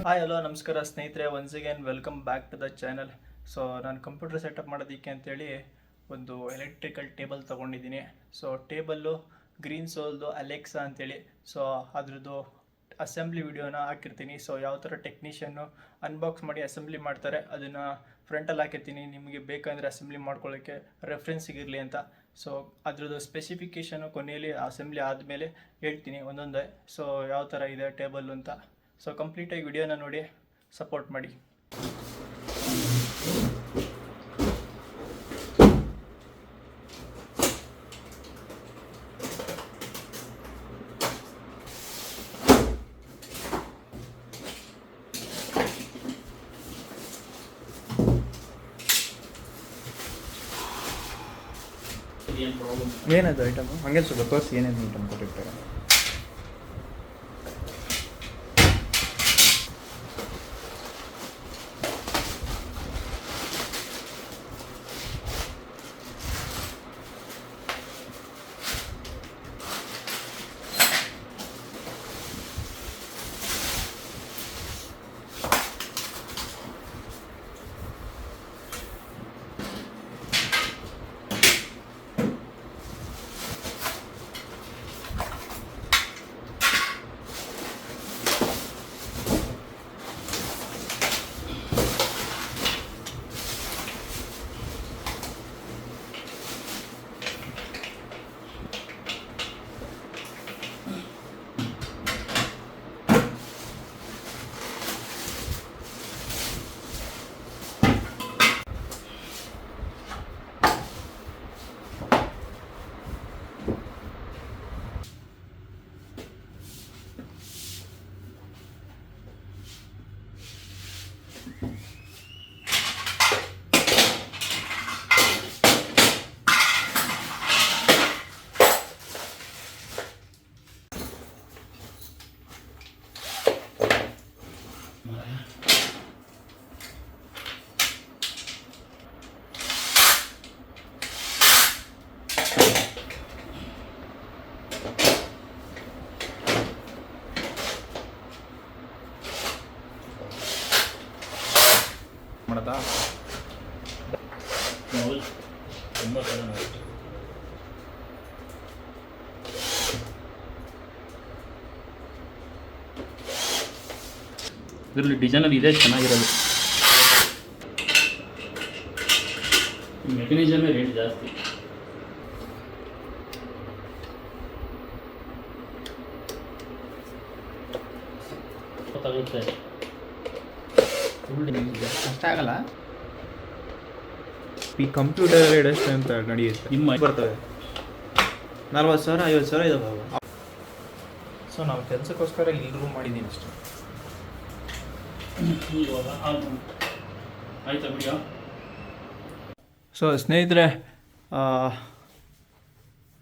Hi hello ನಮಸ್ಕಾರ ಸ್ನೇಹಿತರೆ, once again welcome back to the channel. So ನಾನು computer setup ಮಾಡೋದಕ್ಕೆ ಅಂತೇಳಿ ಒಂದು ಎಲೆಕ್ಟ್ರಿಕಲ್ ಟೇಬಲ್ ತೊಗೊಂಡಿದ್ದೀನಿ. ಸೊ ಟೇಬಲ್ಲು ಗ್ರೀನ್ ಸೋಲ್ದು ಅಲೆಕ್ಸಾ ಅಂತೇಳಿ. ಸೊ ಅದ್ರದ್ದು ಅಸೆಂಬ್ಲಿ ವಿಡಿಯೋನ ಹಾಕಿರ್ತೀನಿ. ಸೊ ಯಾವ ಥರ ಟೆಕ್ನಿಷಿಯನ್ನು ಅನ್ಬಾಕ್ಸ್ ಮಾಡಿ ಅಸೆಂಬ್ಲಿ ಮಾಡ್ತಾರೆ ಅದನ್ನು ಫ್ರಂಟಲ್ಲಿ ಹಾಕಿರ್ತೀನಿ, ನಿಮಗೆ ಬೇಕಂದರೆ ಅಸೆಂಬ್ಲಿ ಮಾಡ್ಕೊಳ್ಳೋಕ್ಕೆ ರೆಫರೆನ್ಸ್ ಸಿಗಿರಲಿ ಅಂತ. ಸೊ ಅದ್ರದ್ದು ಸ್ಪೆಸಿಫಿಕೇಷನು ಕೊನೆಯಲ್ಲಿ ಅಸೆಂಬ್ಲಿ ಆದಮೇಲೆ ಹೇಳ್ತೀನಿ ಒಂದೊಂದೇ. ಸೊ ಯಾವ ಥರ ಇದೆ ಟೇಬಲ್ಲು ಅಂತ. ಸೊ ಕಂಪ್ಲೀಟಾಗಿ ವಿಡಿಯೋನ ನೋಡಿ ಸಪೋರ್ಟ್ ಮಾಡಿ. ಏನದು ಐಟಮು ಹಂಗೆ ಸ್ವಲ್ಪ ತೋರಿಸಿ, ಏನೇನು ಐಟಮ್ ಕೊಟ್ಟಿರ್ತಾರೆ. ಮಾಡೋದಾ ತುಂಬ ಇದರಲ್ಲಿ ಡಿಸೈನಲ್ಲಿ ಇದೆ ಚೆನ್ನಾಗಿರೋದು. ಮೆಕ್ಯಾನಿಸಮೇ ರೇಟ್ ಜಾಸ್ತಿ. ಗೊತ್ತಾಗುತ್ತೆ ಅಷ್ಟಾಗಲ್ಲ. ಈ ಕಂಪ್ಯೂಟರ್ ರೇಟ್ ಎಷ್ಟು ಅಂತ ನಡೆಯುತ್ತೆ, ನಿಮ್ಮ ಬರ್ತವೆ 40,000 50,000 ಇದಾವೆ. ಸೊ ನಾವು ಕೆಲಸಕ್ಕೋಸ್ಕರ ಇಲ್ಲಿ ರೂಮ್ ಮಾಡಿದ್ದೀನಿ ಅಷ್ಟೇ. ಆಯ್ತಾ ವಿಡಿಯೋ? ಸೊ ಸ್ನೇಹಿತರೆ,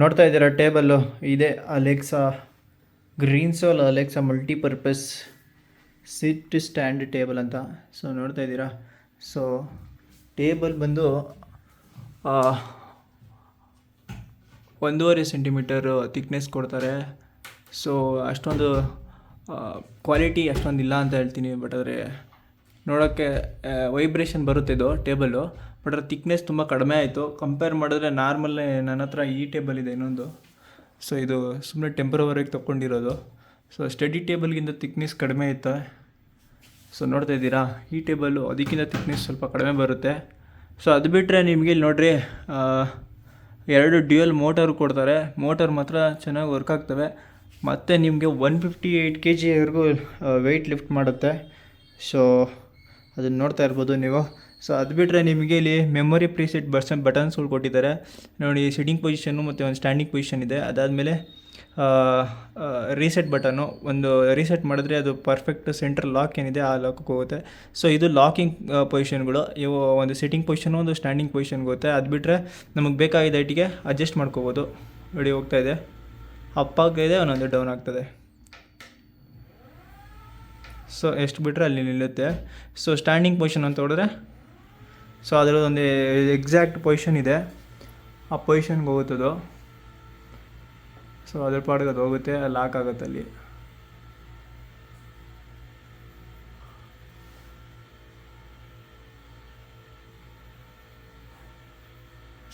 ನೋಡ್ತಾ ಇದ್ದೀರಾ ಟೇಬಲ್ಲು ಇದೆ ಅಲೆಕ್ಸಾ ಗ್ರೀನ್ ಸೋಲ್ ಅಲೆಕ್ಸಾ ಮಲ್ಟಿಪರ್ಪಸ್ ಸಿಟ್ ಸ್ಟ್ಯಾಂಡ್ ಟೇಬಲ್ ಅಂತ. ಸೊ ನೋಡ್ತಾ ಇದ್ದೀರಾ. ಸೊ ಟೇಬಲ್ ಬಂದು 1.5 ಸೆಂಟಿಮೀಟರ್ ಥಿಕ್ನೆಸ್ ಕೊಡ್ತಾರೆ. ಸೊ ಅಷ್ಟೊಂದು ಕ್ವಾಲಿಟಿ ಅಷ್ಟೊಂದಿಲ್ಲ ಅಂತ ಹೇಳ್ತೀನಿ. ಬಟ್ ಆದರೆ ನೋಡೋಕ್ಕೆ ವೈಬ್ರೇಷನ್ ಬರುತ್ತೆ ಇದು ಟೇಬಲ್ಲು. ಬಟ್ ಅದ್ರ ಥಿಕ್ನೆಸ್ ತುಂಬ ಕಡಿಮೆ ಆಯಿತು ಕಂಪೇರ್ ಮಾಡಿದ್ರೆ. ನಾರ್ಮಲ್ಲೇ ನನ್ನ ಹತ್ರ ಈ ಟೇಬಲ್ ಇದೆ ಇನ್ನೊಂದು. ಸೊ ಇದು ಸುಮ್ಮನೆ ಟೆಂಪ್ರವರಿಗೆ ತೊಗೊಂಡಿರೋದು. ಸೊ ಸ್ಟಡಿ ಟೇಬಲ್ಗಿಂತ ಥಿಕ್ನೆಸ್ ಕಡಿಮೆ ಇತ್ತು. ಸೊ ನೋಡ್ತಾ ಇದ್ದೀರಾ, ಈ ಟೇಬಲ್ಲು ಅದಕ್ಕಿಂತ ಥಿಕ್ನೆಸ್ ಸ್ವಲ್ಪ ಕಡಿಮೆ ಬರುತ್ತೆ. ಸೊ ಅದು ಬಿಟ್ಟರೆ ನಿಮಗೆ ಇಲ್ಲಿ ನೋಡಿರಿ 2 ಡ್ಯುಯಲ್ ಮೋಟರ್ ಕೊಡ್ತಾರೆ. ಮೋಟರ್ ಮಾತ್ರ ಚೆನ್ನಾಗಿ ವರ್ಕ್ ಆಗ್ತವೆ. ಮತ್ತು ನಿಮಗೆ 158 kgವರೆಗೂ ವೆಯ್ಟ್ ಲಿಫ್ಟ್ ಮಾಡುತ್ತೆ. ಸೊ ಅದನ್ನು ನೋಡ್ತಾ ಇರ್ಬೋದು ನೀವು. ಸೊ ಅದು ಬಿಟ್ಟರೆ ನಿಮಗೆ ಇಲ್ಲಿ ಮೆಮೊರಿ ಪ್ರೀಸೆಟ್ ಬಟನ್ಸ್ಗಳು ಕೊಟ್ಟಿದ್ದಾರೆ ನೋಡಿ. ಸಿಟ್ಟಿಂಗ್ ಪೊಸಿಷನ್ನು ಮತ್ತು ಒಂದು ಸ್ಟ್ಯಾಂಡಿಂಗ್ ಪೊಸಿಷನ್ ಇದೆ. ಅದಾದಮೇಲೆ ರೀಸೆಟ್ ಬಟನ್ನು, ಒಂದು ರೀಸೆಟ್ ಮಾಡಿದ್ರೆ ಅದು ಪರ್ಫೆಕ್ಟ್ ಸೆಂಟ್ರ್ ಲಾಕ್ ಏನಿದೆ ಆ ಲಾಕ್ಗೆ ಹೋಗುತ್ತೆ. ಸೊ ಇದು ಲಾಕಿಂಗ್ ಪೊಸಿಷನ್ಗಳು. ಇವು ಒಂದು ಸಿಟ್ಟಿಂಗ್ ಪೊಸಿಷನು ಒಂದು ಸ್ಟ್ಯಾಂಡಿಂಗ್ ಪೊಸಿಷನ್ಗೆ ಹೋಗುತ್ತೆ. ಅದು ಬಿಟ್ಟರೆ ನಮಗೆ ಬೇಕಾಗಿದ್ದ ಹೈಟಿಗೆ ಅಡ್ಜಸ್ಟ್ ಮಾಡ್ಕೋಬೋದು. ನೋಡಿ ಹೋಗ್ತಾ ಇದೆ, ಅಪ್ ಆಗ್ತಾಯಿದೆ, ಒಂದೊಂದು ಡೌನ್ ಆಗ್ತದೆ. ಸೊ ಎಷ್ಟು ಬಿಟ್ಟರೆ ಅಲ್ಲಿ ನಿಲ್ಲುತ್ತೆ. ಸೊ ಸ್ಟ್ಯಾಂಡಿಂಗ್ ಪೊಸಿಷನ್ ಅಂತ ಹೊಡೆದ್ರೆ ಸೊ ಅದರದ್ದೊಂದು ಎಕ್ಸಾಕ್ಟ್ ಪೊಸಿಷನ್ ಇದೆ, ಆ ಪೊಸಿಷನ್ಗೆ ಹೋಗುತ್ತದು. ಸೊ ಅದ್ರ ಪಾಡಿಗೆ ಅದು ಹೋಗುತ್ತೆ, ಲಾಕ್ ಆಗುತ್ತೆ ಅಲ್ಲಿ.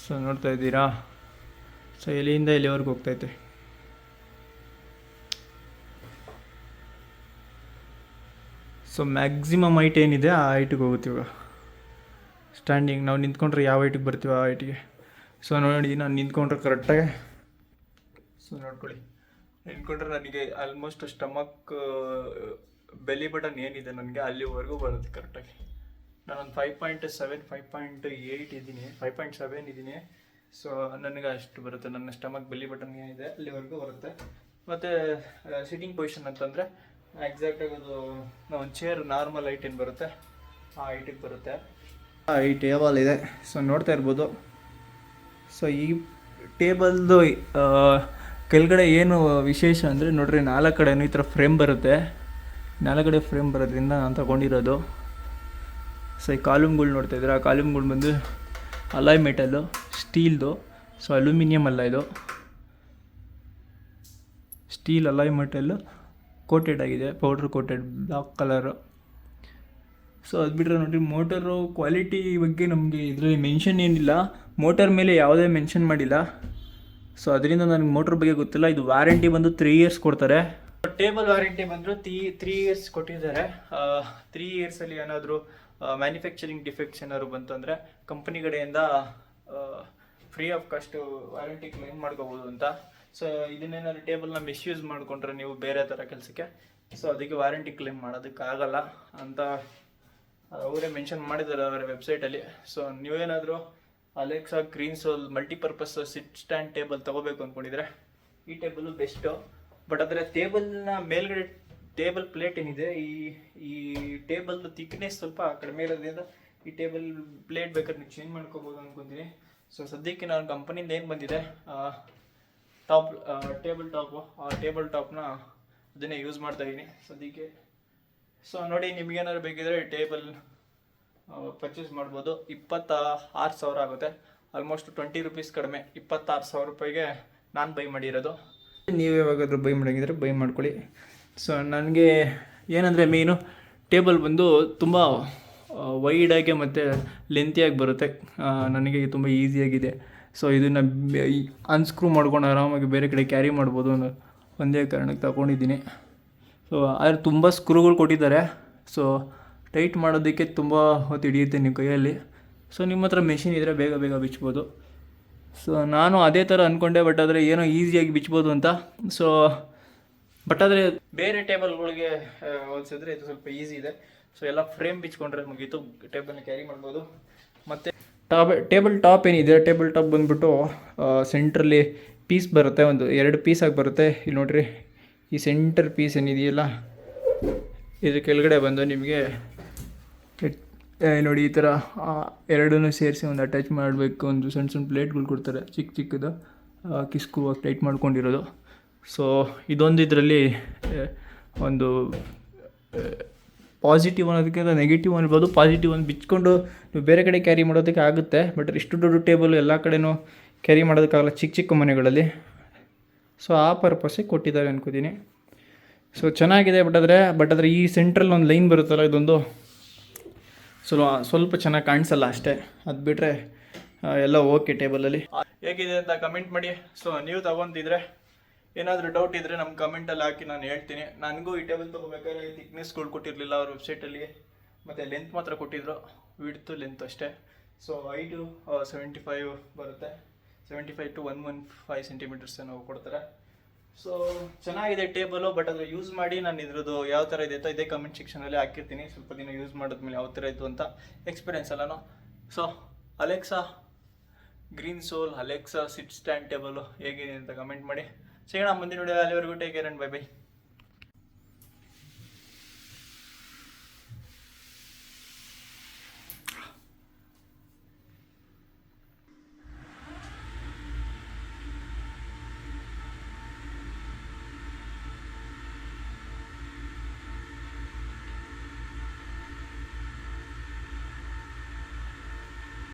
ಸೊ ನೋಡ್ತಾ ಇದ್ದೀರಾ, ಸೊ ಎಲ್ಲಿಂದ ಎಲ್ಲಿವರೆಗೂ ಹೋಗ್ತೈತೆ. ಸೊ ಮ್ಯಾಕ್ಸಿಮಮ್ ಹೈಟ್ ಏನಿದೆ ಆ ಹೈಟಿಗೆ ಹೋಗುತ್ತೆ ಇವಾಗ. ಸ್ಟ್ಯಾಂಡಿಂಗ್ ನಾವು ನಿಂತ್ಕೊಂಡ್ರೆ ಯಾವ ಹೈಟಿಗೆ ಬರ್ತೀವಿ ಆ ಹೈಟಿಗೆ. ಸೊ ನೋಡಿ ನಾನು ನಿಂತ್ಕೊಂಡ್ರೆ ಕರೆಕ್ಟಾಗಿ, ಸೊ ನೋಡ್ಕೊಳ್ಳಿ, ನಿಂತ್ಕೊಂಡ್ರೆ ನನಗೆ ಆಲ್ಮೋಸ್ಟ್ ಸ್ಟಮಕ್ ಬೆಲಿ ಬಟನ್ ಏನಿದೆ ನನಗೆ ಅಲ್ಲಿವರೆಗೂ ಬರುತ್ತೆ ಕರೆಕ್ಟಾಗಿ. ನಾನೊಂದು 5.7 5.8 ಇದ್ದೀನಿ, 5.7 ಇದ್ದೀನಿ. ಸೊ ನನಗೆ ಅಷ್ಟು ಬರುತ್ತೆ, ನನ್ನ ಸ್ಟಮಕ್ ಬೆಲಿ ಬಟನ್ ಏನಿದೆ ಅಲ್ಲಿವರೆಗೂ ಬರುತ್ತೆ. ಮತ್ತು ಸಿಟ್ಟಿಂಗ್ ಪೊಸಿಷನ್ ಅಂತಂದರೆ ಎಕ್ಸಾಕ್ಟಾಗಿ ಅದು ಒಂದು ಚೇರ್ ನಾರ್ಮಲ್ ಹೈಟ್ ಏನು ಬರುತ್ತೆ ಆ ಹೈಟಿಗೆ ಬರುತ್ತೆ. ಈ ಟೇಬಲ್ ಇದೆ, ಸೊ ನೋಡ್ತಾ ಇರ್ಬೋದು. ಸೊ ಈ ಟೇಬಲ್ದು ಕೆಳಗಡೆ ಏನು ವಿಶೇಷ ಅಂದರೆ ನೋಡ್ರಿ, 4 ಕಡೆನೂ ಈ ಥರ ಫ್ರೇಮ್ ಬರುತ್ತೆ. 4 ಕಡೆ ಫ್ರೇಮ್ ಬರೋದ್ರಿಂದ ನಾನು ತಗೊಂಡಿರೋದು. ಸೊ ಈ ಕಾಲಮ್ಗಳು ನೋಡ್ತಾ ಇದ್ದಾರೆ, ಆ ಕಾಲಮ್ಗಳು ಬಂದು ಅಲಾಯ್ ಮೆಟಲ್ಲು, ಸ್ಟೀಲ್ದು. ಸೊ ಅಲ್ಯೂಮಿನಿಯಂ ಅಲ್ಲ, ಇದು ಸ್ಟೀಲ್ ಅಲಾಯ್ ಮೆಟಲ್ಲು ಕೋಟೆಡ್ ಆಗಿದೆ, powder coated black colour. So ಅದು ಬಿಟ್ಟರೆ ನೋಡಿರಿ, ಮೋಟರು ಕ್ವಾಲಿಟಿ ಬಗ್ಗೆ ನಮಗೆ ಇದರಲ್ಲಿ ಮೆನ್ಷನ್ ಏನಿಲ್ಲ, ಮೋಟರ್ ಮೇಲೆ ಯಾವುದೇ ಮೆನ್ಷನ್ ಮಾಡಿಲ್ಲ. ಸೊ ಅದರಿಂದ ನನಗೆ ಮೋಟ್ರ್ ಬಗ್ಗೆ ಗೊತ್ತಿಲ್ಲ. ಇದು ವ್ಯಾರಂಟಿ ಬಂದು 3 ಇಯರ್ಸ್ ಕೊಡ್ತಾರೆ. ಟೇಬಲ್ ವ್ಯಾರಂಟಿ ಬಂದರು 3 ಇಯರ್ಸ್ ಕೊಟ್ಟಿದ್ದಾರೆ. 3 ಇಯರ್ಸಲ್ಲಿ ಏನಾದರೂ ಮ್ಯಾನುಫ್ಯಾಕ್ಚರಿಂಗ್ ಡಿಫೆಕ್ಟ್ಸ್ ಏನಾದ್ರು ಬಂತು ಅಂದರೆ ಕಂಪ್ನಿ ಕಡೆಯಿಂದ free of cost warranty claim ಮಾಡ್ಕೋಬೋದು ಅಂತ. ಸೊ ಇದನ್ನೇನಾದ್ರು ಟೇಬಲ್ನ ಮಿಸ್ಯೂಸ್ ಮಾಡಿಕೊಂಡ್ರೆ ನೀವು ಬೇರೆ ಥರ ಕೆಲಸಕ್ಕೆ, ಸೊ ಅದಕ್ಕೆ ವ್ಯಾರಂಟಿ ಕ್ಲೈಮ್ ಮಾಡೋದಕ್ಕಾಗಲ್ಲ ಅಂತ ಅವರೇ ಮೆನ್ಷನ್ ಮಾಡಿದ್ದಾರೆ ಅವರ ವೆಬ್ಸೈಟಲ್ಲಿ. ಸೊ ನೀವೇನಾದರೂ ಅಲೆಕ್ಸಾ ಗ್ರೀನ್ ಸೋಲ್ ಮಲ್ಟಿಪರ್ಪಸ್ ಸಿಟ್ ಸ್ಟ್ಯಾಂಡ್ ಟೇಬಲ್ ತೊಗೋಬೇಕು ಅಂದ್ಕೊಂಡಿದ್ರೆ ಈ ಟೇಬಲು ಬೆಸ್ಟು. ಬಟ್ ಆದರೆ ಟೇಬಲ್ನ ಮೇಲ್ಗಡೆ ಟೇಬಲ್ ಪ್ಲೇಟ್ ಏನಿದೆ, ಈ ಟೇಬಲ್ದು ಥಿಕ್ನೆಸ್ ಸ್ವಲ್ಪ ಕಡಿಮೆ ಇರೋದ್ರಿಂದ ಈ ಟೇಬಲ್ ಪ್ಲೇಟ್ ಬೇಕಾದ್ರೆ ನೀವು ಚೇಂಜ್ ಮಾಡ್ಕೋಬೋದು ಅಂದ್ಕೊತೀನಿ. ಸೊ ಸದ್ಯಕ್ಕೆ ನಾನು ಕಂಪನಿಯಿಂದ ಏನು ಬಂದಿದೆ ಟಾಪ್ ಟೇಬಲ್ ಟಾಪು, ಆ ಟೇಬಲ್ ಟಾಪ್ನ ಅದನ್ನೇ ಯೂಸ್ ಮಾಡ್ತಾಯಿದ್ದೀನಿ ಸದ್ಯಕ್ಕೆ. ಸೊ ನೋಡಿ, ನಿಮಗೇನಾದ್ರು ಬೇಕಿದ್ರೆ ಟೇಬಲ್ ಪರ್ಚೇಸ್ ಮಾಡ್ಬೋದು. 26,000 ಆಗುತ್ತೆ, ಆಲ್ಮೋಸ್ಟ್ 20 ರೂಪೀಸ್ ಕಡಿಮೆ. 26,000 ರೂಪಾಯಿಗೆ ನಾನು ಬೈ ಮಾಡಿರೋದು. ನೀವು ಯಾವಾಗಾದರೂ ಬೈ ಮಾಡೋಂಗಿದ್ರೆ ಬೈ ಮಾಡ್ಕೊಳ್ಳಿ. ಸೊ ನನಗೆ ಏನಂದರೆ ಮೇಯ್ನು ಟೇಬಲ್ ಬಂದು ತುಂಬ ವೈಡಾಗಿ ಮತ್ತು ಲೆಂತಿಯಾಗಿ ಬರುತ್ತೆ, ನನಗೆ ತುಂಬ ಈಸಿಯಾಗಿದೆ. ಸೊ ಇದನ್ನು ಅನ್ಸ್ಕ್ರೂ ಮಾಡ್ಕೊಂಡು ಆರಾಮಾಗಿ ಬೇರೆ ಕಡೆ ಕ್ಯಾರಿ ಮಾಡ್ಬೋದು ಅನ್ನೋ ಒಂದೇ ಕಾರಣಕ್ಕೆ ತಗೊಂಡಿದ್ದೀನಿ. ಸೊ ಆದರೆ ತುಂಬ ಸ್ಕ್ರೂಗಳು ಕೊಟ್ಟಿದ್ದಾರೆ. ಸೊ ಟೈಟ್ ಮಾಡೋದಕ್ಕೆ ತುಂಬ ಹೊತ್ತು ಹಿಡಿಯುತ್ತೆ ನಿಮ್ಮ ಕೈಯಲ್ಲಿ. ಸೊ ನಿಮ್ಮ ಹತ್ರ ಮೆಷಿನ್ ಇದ್ದರೆ ಬೇಗ ಬೇಗ ಬಿಚ್ಬೋದು. ಸೊ ನಾನು ಅದೇ ಥರ ಅಂದ್ಕೊಂಡೆ, ಬಟ್ ಆದರೆ ಏನೋ ಈಸಿಯಾಗಿ ಬಿಚ್ಬೋದು ಅಂತ. ಸೊ ಬಟ್ ಆದರೆ ಬೇರೆ ಟೇಬಲ್ಗಳಿಗೆ ಹೋಲಿಸಿದ್ರೆ ಇದು ಸ್ವಲ್ಪ ಈಸಿ ಇದೆ. ಸೊ ಎಲ್ಲ ಫ್ರೇಮ್ ಬಿಚ್ಕೊಂಡ್ರೆ ಮುಗೀತು, ಟೇಬಲ್ನ ಕ್ಯಾರಿ ಮಾಡ್ಬೋದು. ಮತ್ತು ಟೇಬಲ್ ಟಾಪ್ ಏನಿದೆ, ಟೇಬಲ್ ಟಾಪ್ ಬಂದುಬಿಟ್ಟು ಸೆಂಟ್ರಲ್ಲಿ ಪೀಸ್ ಬರುತ್ತೆ, ಒಂದು 2 ಪೀಸಾಗಿ ಬರುತ್ತೆ. ಇಲ್ಲಿ ನೋಡಿರಿ, ಈ ಸೆಂಟರ್ ಪೀಸ್ ಏನಿದೆಯಲ್ಲ ಇದ್ರ ಕೆಳಗಡೆ ಬಂದು ನಿಮಗೆ ನೋಡಿ ಈ ಥರ ಎರಡನ್ನೂ ಸೇರಿಸಿ ಒಂದು ಅಟ್ಯಾಚ್ ಮಾಡಬೇಕು. ಒಂದು ಸಣ್ಣ ಸಣ್ಣ ಪ್ಲೇಟ್ಗಳು ಕೊಡ್ತಾರೆ, ಚಿಕ್ಕ ಚಿಕ್ಕದು ಕಿಸ್ಕು ಟೈಟ್ ಮಾಡ್ಕೊಂಡಿರೋದು. ಸೊ ಇದೊಂದು ಇದರಲ್ಲಿ ಒಂದು ಪಾಸಿಟಿವ್ ಅನ್ನೋದಕ್ಕಿಂತ ನೆಗೆಟಿವ್ ಅನ್ಬೋದು. ಪಾಸಿಟಿವ್ ಒಂದು ಬಿಚ್ಕೊಂಡು ನೀವು ಬೇರೆ ಕಡೆ ಕ್ಯಾರಿ ಮಾಡೋದಕ್ಕೆ ಆಗುತ್ತೆ, ಬಟ್ ಇಷ್ಟು ದೊಡ್ಡ ಟೇಬಲ್ ಎಲ್ಲ ಕಡೆನೂ ಕ್ಯಾರಿ ಮಾಡೋದಕ್ಕಾಗಲ್ಲ ಚಿಕ್ಕ ಚಿಕ್ಕ ಮನೆಗಳಲ್ಲಿ. ಸೊ ಆ ಪರ್ಪಸ್ಸಿಗೆ ಕೊಟ್ಟಿದ್ದಾರೆ ಅನ್ಕೋತೀನಿ. ಸೊ ಚೆನ್ನಾಗಿದೆ. ಬಟ್ ಆದರೆ ಈ ಸೆಂಟ್ರಲ್ಲಿ ಒಂದು ಲೈನ್ ಬರುತ್ತಲ್ಲ, ಇದೊಂದು ಸ್ವಲ್ಪ ಚೆನ್ನಾಗಿ ಕಾಣಿಸಲ್ಲ ಅಷ್ಟೇ. ಅದು ಬಿಟ್ಟರೆ ಎಲ್ಲ ಓಕೆ ಟೇಬಲಲ್ಲಿ. ಹೇಗಿದೆ ಅಂತ ಕಮೆಂಟ್ ಮಾಡಿ. ಸೊ ನೀವು ತಗೊತಿದ್ರೆ ಏನಾದರೂ ಡೌಟ್ ಇದ್ದರೆ ನಮ್ಮ ಕಮೆಂಟಲ್ಲಿ ಹಾಕಿ, ನಾನು ಹೇಳ್ತೀನಿ. ನನಗೂ ಈ ಟೇಬಲ್ ತೊಗೋಬೇಕಾದ್ರೆ ಈ ಥಿಕ್ನೆಸ್ಗಳು ಕೊಟ್ಟಿರಲಿಲ್ಲ ಅವ್ರ ವೆಬ್ಸೈಟಲ್ಲಿ, ಮತ್ತು ಲೆಂತ್ ಮಾತ್ರ ಕೊಟ್ಟಿದ್ರು, ವಿಡ್ತು ಲೆಂತ್ ಅಷ್ಟೇ. ಸೊ ಹೈಟು 75 ಬರುತ್ತೆ, 75 to 115 ಸೆಂಟಿಮೀಟರ್ಸ್ ನಾವು ಕೊಡ್ತಾರೆ. ಸೊ ಚೆನ್ನಾಗಿದೆ ಟೇಬಲು. ಬಟ್ ಅದು ಯೂಸ್ ಮಾಡಿ ನಾನು ಇದ್ರದ್ದು ಯಾವ ಥರ ಇದೆ ಅಂತ ಇದೇ ಕಮೆಂಟ್ ಸೆಕ್ಷನಲ್ಲಿ ಹಾಕಿರ್ತೀನಿ. ಸ್ವಲ್ಪ ದಿನ ಯೂಸ್ ಮಾಡಿದ್ಮೇಲೆ ಯಾವ ಥರ ಇತ್ತು ಅಂತ ಎಕ್ಸ್ಪೀರಿಯನ್ಸ್ ಎಲ್ಲನೂ. ಸೊ ಅಲೆಕ್ಸಾ ಗ್ರೀನ್ ಸೋಲ್ ಅಲೆಕ್ಸಾ ಸಿಟ್ ಸ್ಟ್ಯಾಂಡ್ ಟೇಬಲು ಹೇಗಿದೆ ಅಂತ ಕಮೆಂಟ್ ಮಾಡಿ. ಸಿಗೋಣ ಮುಂದಿನ ವಿಡಿಯೋ. ಅಲ್ಲಿವರೆಗೂ take care and bye bye.